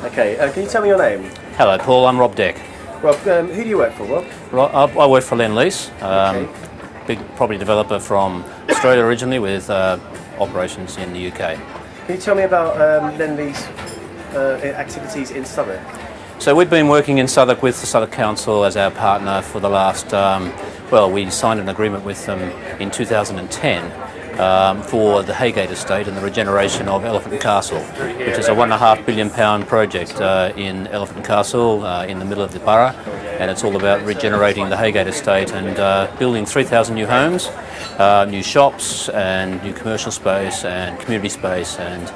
Okay, can you tell me your name? Hello, Paul. I'm Rob Deck. Rob, who do you work for, Rob? I work for Lease, Okay. big property developer from Australia originally, with operations in the UK. Can you tell me about Lease activities in Southwark? So we've been working in Southwark with the Southwark Council as our partner for the last, we signed an agreement with them in 2010 for the Haygate estate and the regeneration of Elephant and Castle, which is a £1.5 billion project in Elephant and Castle in the middle of the borough, and it's all about regenerating the Haygate estate and building 3,000 new homes, new shops and new commercial space and community space, and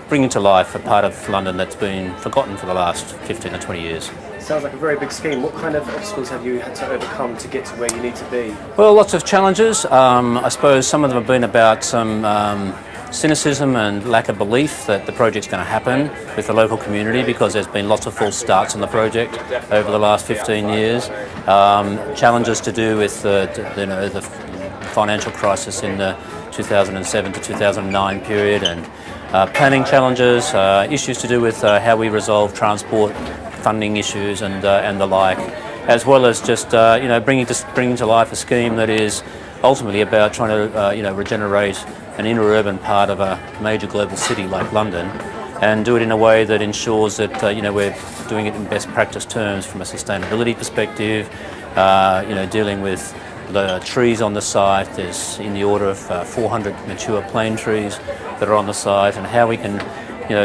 bringing to life a part of London that's been forgotten for the last 15 or 20 years. Sounds like a very big scheme. What kind of obstacles have you had to overcome to get to where you need to be? Well, lots of challenges. I suppose some of them have been about some cynicism and lack of belief that the project's going to happen with the local community, because there's been lots of false starts on the project over the last 15 years. Challenges to do with the financial crisis in the 2007 to 2009 period, and planning challenges, issues to do with how we resolve transport funding issues and the like, as well as just bringing to life a scheme that is ultimately about trying to regenerate an inner urban part of a major global city like London, and do it in a way that ensures that we're doing it in best practice terms from a sustainability perspective. Dealing with the trees on the site. There's in the order of 400 mature plane trees that are on the site, and how we can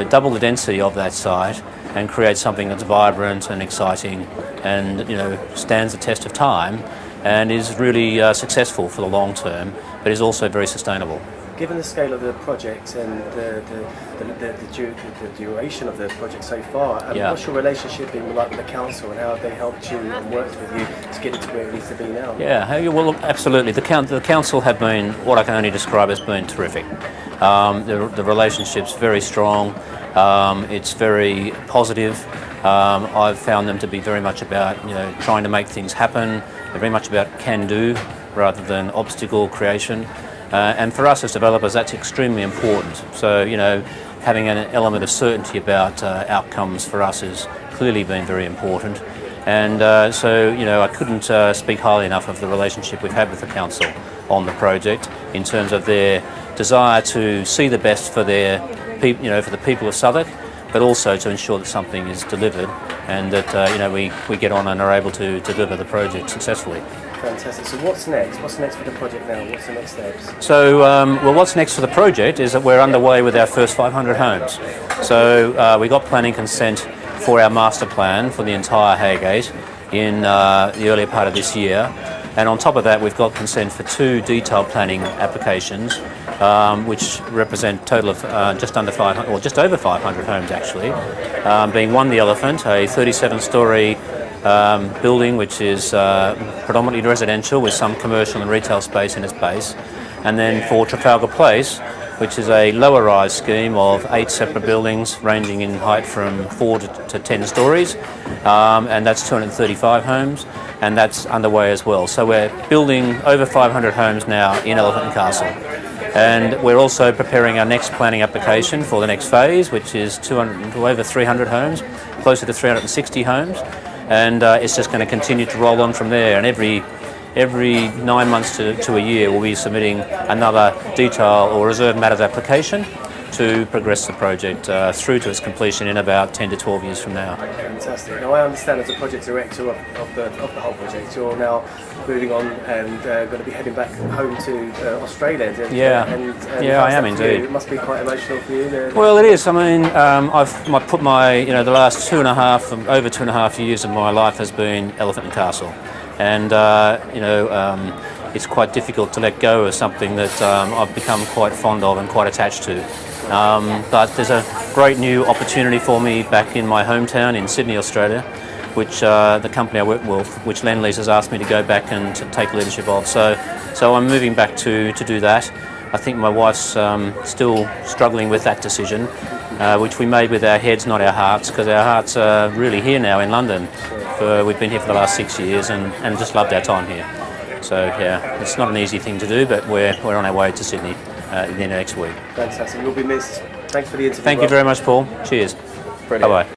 double the density of that site and create something that's vibrant and exciting and stands the test of time and is really successful for the long term, but is also very sustainable. Given the scale of the project and the duration of the project so far, what's your relationship been like with the council, and how have they helped you and worked with you to get it to where it needs to be now? Yeah, well, look, absolutely. The council have been what I can only describe as being terrific. The relationship's very strong. It's very positive. I've found them to be very much about trying to make things happen. They're very much about can-do rather than obstacle creation. And for us as developers, that's extremely important. So, having an element of certainty about outcomes for us has clearly been very important. And I couldn't speak highly enough of the relationship we've had with the council on the project, in terms of their desire to see the best for their for the people of Southwark, but also to ensure that something is delivered, and that we get on and are able to deliver the project successfully. Fantastic. So what's next? What's next for the project now? What's the next steps? So, what's next for the project is that we're underway with our first 500 homes. So we got planning consent for our master plan for the entire Haygate in the earlier part of this year. And on top of that, we've got consent for 2 detailed planning applications, which represent a total of just over 500 homes actually, being one, the Elephant, a 37-storey building which is predominantly residential with some commercial and retail space in its base, and then for Trafalgar Place, which is a lower rise scheme of 8 separate buildings ranging in height from 4 to 10 stories, and that's 235 homes, and that's underway as well. So we're building over 500 homes now in Elephant and Castle. And we're also preparing our next planning application for the next phase, which is over 300 homes, closer to 360 homes. And it's just going to continue to roll on from there. And every 9 months to a year, we'll be submitting another detail or reserved matters application to progress the project through to its completion in about 10 to 12 years from now. Fantastic. Now, I understand as a project director of the whole project, you're now moving on and going to be heading back home to Australia. I am indeed. It must be quite emotional for you. Well, it is. I mean, I've put the last over two and a half years of my life has been Elephant and Castle, and it's quite difficult to let go of something that I've become quite fond of and quite attached to. But there's a great new opportunity for me back in my hometown in Sydney, Australia, which the company I work with, which Lease has asked me to go back and to take leadership of. So I'm moving back to do that. I think my wife's still struggling with that decision, which we made with our heads, not our hearts, because our hearts are really here now in London. We've been here for the last 6 years and just loved our time here. So yeah, it's not an easy thing to do, but we're on our way to Sydney in the next week. Fantastic. You'll be missed. Thanks for the interview. Thank you very much, Paul. Cheers. Brilliant. Bye-bye.